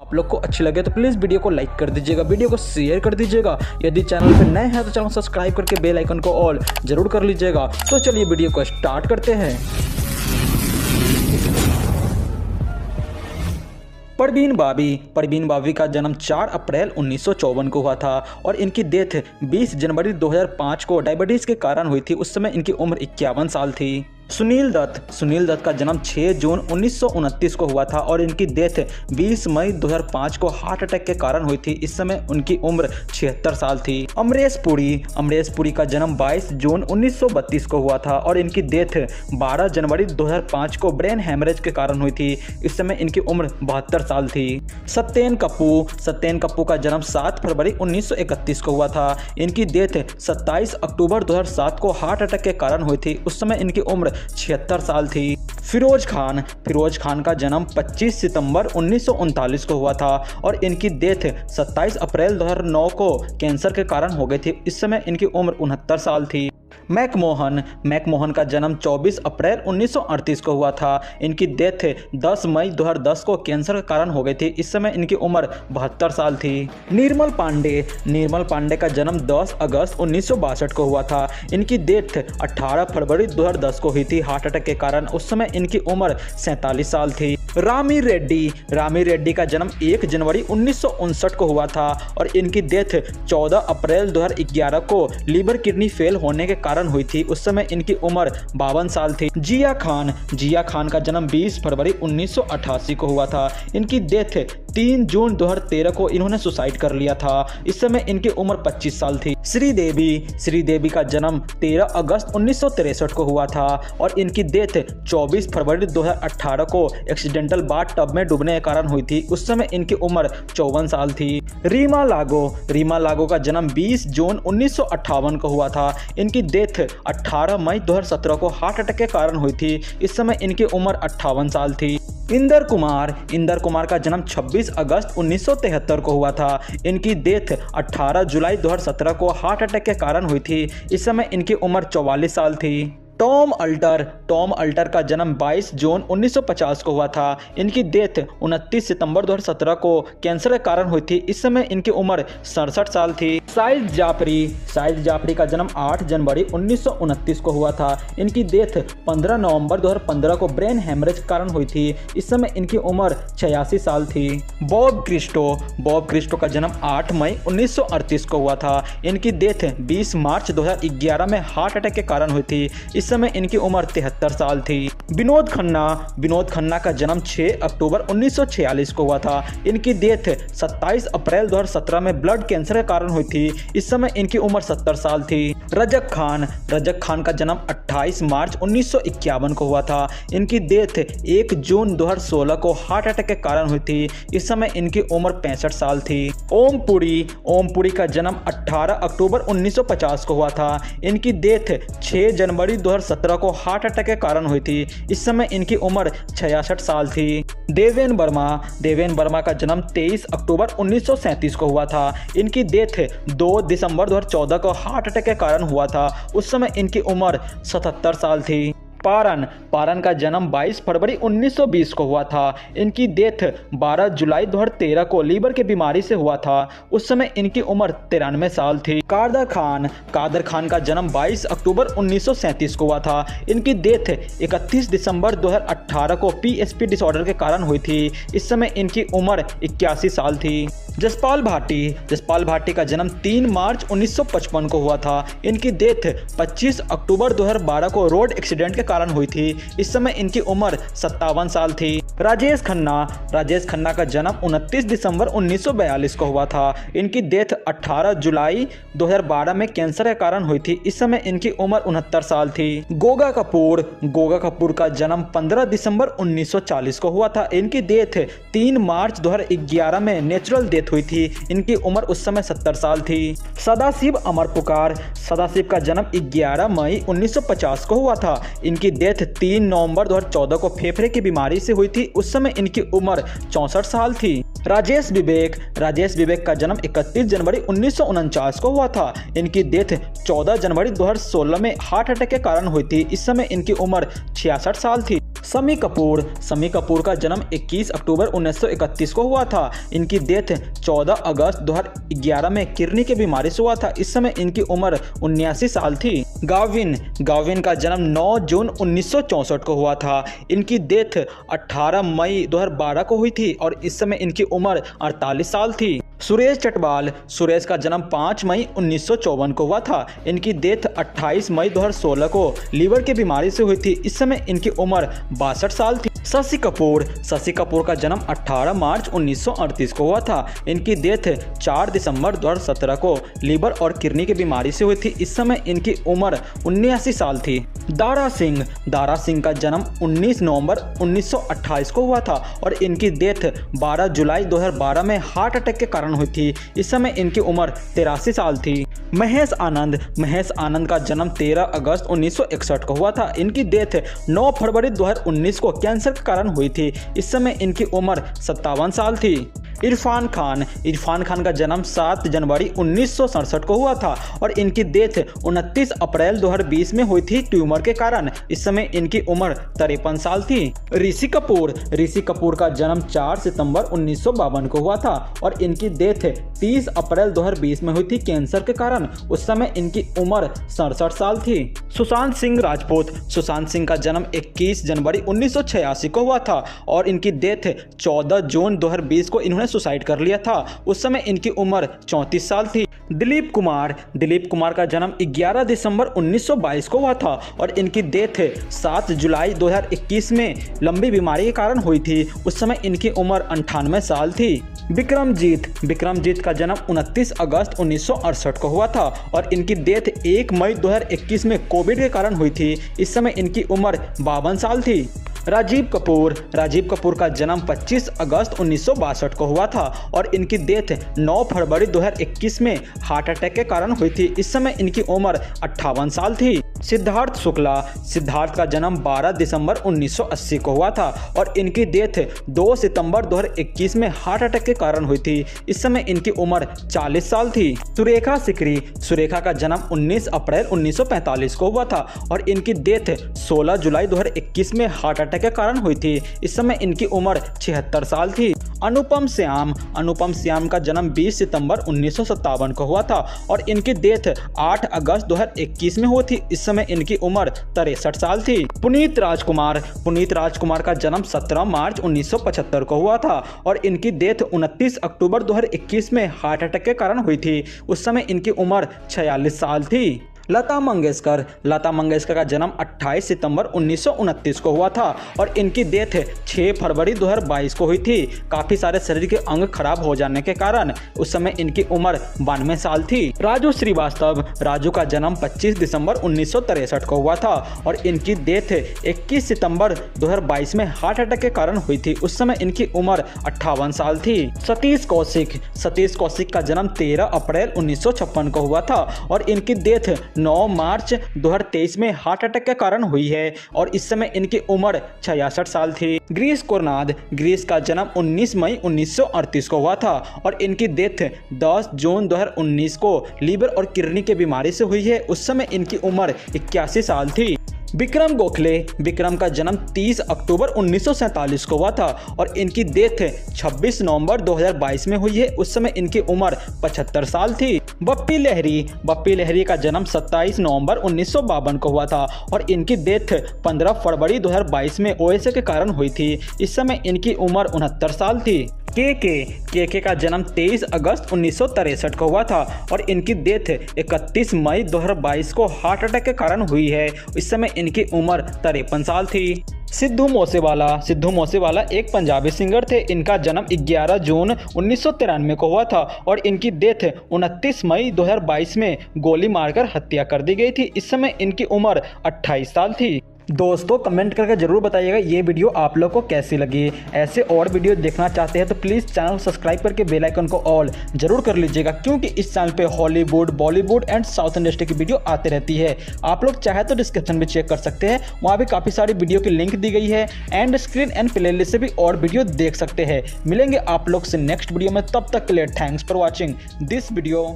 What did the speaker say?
आप लोग को अच्छी लगे तो प्लीज़ वीडियो को लाइक कर दीजिएगा, वीडियो को शेयर कर दीजिएगा। यदि चैनल पर नए हैं तो चैनल सब्सक्राइब करके बेल आइकन को ऑल जरूर कर लीजिएगा। तो चलिए वीडियो को स्टार्ट करते हैं। परवीन बाबी का जन्म 4 अप्रैल 1954 को हुआ था और इनकी डेथ 20 जनवरी 2005 को डायबिटीज़ के कारण हुई थी। उस समय इनकी उम्र 51 साल थी। सुनील दत्त का जन्म 6 जून 1929 को हुआ था और इनकी डेथ 20 मई 2005 को हार्ट अटैक के कारण हुई थी। इस समय उनकी उम्र 76 साल थी। अमरीश पुरी का जन्म 22 जून 1932 को हुआ था और इनकी डेथ 12 जनवरी 2005 को ब्रेन हैमरेज के कारण हुई थी। इस समय इनकी उम्र 72 साल थी। सत्येन कप्पू का जन्म 7 फरवरी 1931 को हुआ था। इनकी डेथ 27 अक्टूबर 2007 को हार्ट अटैक के कारण हुई थी। उस समय इनकी उम्र 76 साल थी। फिरोज खान का जन्म 25 सितंबर 1939 को हुआ था और इनकी डेथ 27 अप्रैल 2009 को कैंसर के कारण हो गई थी। इस समय इनकी उम्र 69 साल थी। मैकमोहन का जन्म 24 अप्रैल 1938 को हुआ था। इनकी डेथ 10 मई 2010 को कैंसर के कारण हो गई थी। इस समय इनकी उम्र 72 साल थी। निर्मल पांडे का जन्म 10 अगस्त 1962 को हुआ था। इनकी डेथ 18 फरवरी 2010 को हुई थी हार्ट अटैक के कारण। उस समय इनकी उम्र 47 साल थी। रामी रेड्डी का जन्म 1 जनवरी 1959 को हुआ था और इनकी डेथ 14 अप्रैल 2011 को लीवर किडनी फेल होने के कारण हुई थी। उस समय इनकी उम्र 52 साल थी। जिया खान का जन्म 20 फरवरी 1988 को हुआ था। इनकी डेथ 3 जून 2013 को इन्होंने सुसाइड कर लिया था। इस समय इनकी उम्र 25 साल थी। श्रीदेवी का जन्म 13 अगस्त 1963 को हुआ था और इनकी डेथ 24 फरवरी 2018 को एक्सीडेंटल बाथ टब में डूबने के कारण हुई थी। उस समय इनकी उम्र 54 साल थी। रीमा लागो का जन्म 20 जून 1958 को हुआ था। इनकी डेथ 18 मई 2017 को हार्ट अटैक के कारण हुई थी। इस समय इनकी उम्र 58 साल थी। इंदर कुमार का जन्म 26 अगस्त 1973 को हुआ था। इनकी डेथ 18 जुलाई 2017 को हार्ट अटैक के कारण हुई थी। इस समय इनकी उम्र 44 साल थी। टॉम अल्टर का जन्म 22 जून 1950 को हुआ था। इनकी डेथ 29 सितंबर 2017 को कैंसर के कारण हुई थी। इस समय इनकी उम्र 67 साल थी। साइद जाफरी का जन्म 8 जनवरी 1929 को हुआ था। इनकी डेथ 15 नवंबर 2015 को ब्रेन हैमरेज के कारण हुई थी। इस समय इनकी उम्र 86 साल थी। बॉब क्रिस्टो का जन्म 8 मई 1938 को हुआ था। इनकी डेथ 20 मार्च 2011 में हार्ट अटैक के कारण हुई थी। इस समय इनकी उम्र 73 साल थी। विनोद खन्ना का जन्म 6 अक्टूबर 1946 को हुआ था। इनकी डेथ 27 अप्रैल 2017 में ब्लड कैंसर के कारण हुई थी। इस समय इनकी उम्र 70 साल थी। रजक खान का जन्म 28 मार्च 1951 को हुआ था। इनकी डेथ 1 जून 2016 को हार्ट अटैक के कारण हुई थी। इस समय इनकी उम्र 65 साल थी। ओम पुरी का जन्म 18 अक्टूबर 1950 को हुआ था। इनकी डेथ 6 जनवरी 2017 को हार्ट अटैक के कारण हुई थी। इस समय इनकी उम्र 66 साल थी। देवेन वर्मा का जन्म 23 अक्टूबर 1937 को हुआ था। इनकी डेथ 2 दिसंबर 2014 को हार्ट अटैक के कारण हुआ था। उस समय इनकी उम्र 77 साल थी। पारन का जन्म 22 फरवरी 1920 को हुआ था। इनकी डेथ 12 जुलाई 2013 को लीवर की बीमारी से हुआ था। उस समय इनकी उम्र 93 साल थी। कादर खान का जन्म 22 अक्टूबर 1937 को हुआ था। इनकी डेथ 31 दिसंबर 2018 को PSP डिसऑर्डर के कारण हुई थी। इस समय इनकी उम्र 81 साल थी। जसपाल भाटी का जन्म 3 मार्च 1955 को हुआ था। इनकी डेथ 25 अक्टूबर 2012 को रोड एक्सीडेंट के कारण हुई थी। इस समय इनकी उम्र 57 साल थी। राजेश खन्ना का जन्म 29 दिसंबर 1942 को हुआ था। इनकी डेथ 18 जुलाई 2012 में कैंसर के कारण हुई थी। इस समय इनकी उम्र 69 साल थी। गोगा कपूर का जन्म 15 दिसंबर 1940 को हुआ था। इनकी डेथ 3 मार्च 2011 में नेचुरल डेथ हुई थी। इनकी उम्र उस समय 70 साल थी। सदाशिव का जन्म 11 मई 1950 को हुआ था। इनकी डेथ 3 नवंबर 2014 को फेफड़े की बीमारी से हुई थी। उस समय इनकी उम्र 64 साल थी। राजेश विवेक का जन्म 31 जनवरी 1949 को हुआ था। इनकी डेथ 14 जनवरी 2016 में हार्ट अटैक के कारण हुई थी। इस समय इनकी उम्र 66 साल थी। शम्मी कपूर का जन्म 21 अक्टूबर 1931 को हुआ था। इनकी डेथ 14 अगस्त 2011 में किडनी की बीमारी से हुआ था। इस समय इनकी उम्र 79 साल थी। गाविन का जन्म 9 जून 1964 को हुआ था। इनकी डेथ 18 मई 2012 को हुई थी और इस समय इनकी उम्र 48 साल थी। सुरेश का जन्म 5 मई 1954 को हुआ था। इनकी डेथ 28 मई 2016 को लीवर की बीमारी से हुई थी। इस समय इनकी उम्र 62 साल थी। शशि कपूर का जन्म 18 मार्च 1938 को हुआ था। इनकी डेथ 4 दिसंबर 2017 को लीवर और किडनी की बीमारी से हुई थी। इस समय इनकी उम्र 79 साल थी। दारा सिंह का जन्म 19 नवंबर 1928 को हुआ था और इनकी डेथ 12 जुलाई 2012 में हार्ट अटैक के कारण हुई थी। इस समय इनकी उम्र 83 साल थी। महेश आनंद का जन्म 13 अगस्त 1961 को हुआ था। इनकी डेथ 9 फरवरी 2019 को कैंसर के कारण हुई थी। इस समय इनकी उम्र 57 साल थी। इरफान खान का जन्म 7 जनवरी 1967 को हुआ था और इनकी डेथ 29 अप्रैल 2020 में हुई थी ट्यूमर के कारण। इस समय इनकी उम्र 53 साल थी। ऋषि कपूर का जन्म 4 सितंबर 1952 को हुआ था और इनकी डेथ 30 अप्रैल 2020 में हुई थी कैंसर के कारण। उस समय इनकी उम्र 67 साल थी। सुशांत सिंह का जन्म 21 जनवरी 1986 को हुआ था और इनकी डेथ 14 जून 2020 को इन्होंने सुसाइड कर लिया था। उस समय इनकी उम्र 34 साल थी। दिलीप कुमार का जन्म 11 दिसंबर 1922 को हुआ था और इनकी डेथ 7 जुलाई 2021 में लंबी बीमारी के कारण हुई थी। उस समय इनकी उम्र 98 साल थी। विक्रमजीत का जन्म 29 अगस्त 1968 को हुआ था और इनकी डेथ 1 मई 2021 में कोविड के कारण हुई थी। इस समय इनकी उम्र 52 साल थी। राजीव कपूर का जन्म 25 अगस्त 1962 को हुआ था और इनकी डेथ 9 फरवरी 2021 में हार्ट अटैक के कारण हुई थी। इस समय इनकी उम्र 58 साल थी। सिद्धार्थ का जन्म 12 दिसंबर 1980 को हुआ था और इनकी डेथ 2 सितंबर 2021 में हार्ट अटैक के कारण हुई थी। इस समय इनकी उम्र 40 साल थी। सुरेखा का जन्म 19 अप्रैल 1945 को हुआ था और इनकी डेथ 16 जुलाई 2021 में हार्ट अटैक के कारण हुई थी। इस समय इनकी उम्र 76 साल थी। अनुपम श्याम का जन्म 20 सितंबर 1957 को हुआ था और इनकी डेथ 8 अगस्त 2021 में हुई थी। इस समय इनकी उम्र 63 साल थी। पुनीत राजकुमार का जन्म 17 मार्च 1975 को हुआ था और इनकी डेथ 29 अक्टूबर 2021 में हार्ट अटैक के कारण हुई थी। उस समय इनकी उम्र 46 साल थी। लता मंगेशकर का जन्म 28 सितंबर 1929 को हुआ था और इनकी डेथ 6 फरवरी 2022 को हुई थी। काफ़ी सारे शरीर के अंग खराब हो जाने के कारण उस समय इनकी उम्र 92 साल थी। राजू का जन्म 25 दिसंबर 1963 को हुआ था और इनकी डेथ 21 सितंबर 2022 में हार्ट अटैक के कारण हुई थी। उस समय इनकी उम्र 58 साल थी। सतीश कौशिक का जन्म 13 अप्रैल 1956 को हुआ था और इनकी डेथ 9 मार्च 2023 में हार्ट अटैक के कारण हुई है और इस समय इनकी उम्र 66 साल थी। ग्रीस का जन्म 19 मई 1938 को हुआ था और इनकी डेथ 10 जून 2019 को लीवर और किडनी की बीमारी से हुई है। उस समय इनकी उम्र 81 साल थी। विक्रम का जन्म 30 अक्टूबर 1947 को हुआ था और इनकी डेथ 26 नवंबर 2022 में हुई है। उस समय इनकी उम्र 75 साल थी। बप्पी लहरी का जन्म 27 नवंबर 1952 को हुआ था और इनकी डेथ 15 फरवरी 2022 में ओएसए के कारण हुई थी। इस समय इनकी उम्र 69 साल थी। के का जन्म 23 अगस्त 1963 को हुआ था और इनकी डेथ 31 मई 2022 को हार्ट अटैक के कारण हुई है। इस समय इनकी उम्र 53 साल थी। सिद्धू मूसेवाला एक पंजाबी सिंगर थे। इनका जन्म 11 जून 1993 को हुआ था और इनकी डेथ 29 मई 2022 में गोली मारकर हत्या कर दी गई थी। इस समय इनकी उम्र 28 साल थी। दोस्तों कमेंट करके जरूर बताइएगा ये वीडियो आप लोग को कैसी लगी। ऐसे और वीडियो देखना चाहते हैं तो प्लीज़ चैनल को सब्सक्राइब करके बेल आइकन को ऑल जरूर कर लीजिएगा, क्योंकि इस चैनल पे Hollywood, Bollywood and south industry की वीडियो आती रहती है। आप लोग चाहे तो डिस्क्रिप्शन में चेक कर सकते हैं, वहाँ भी काफ़ी सारी वीडियो की लिंक दी गई है। एंड स्क्रीन एंड प्लेलिस्ट से भी और वीडियो देख सकते हैं। मिलेंगे आप लोग से नेक्स्ट वीडियो में, तब तक के लिए thanks for watching this video.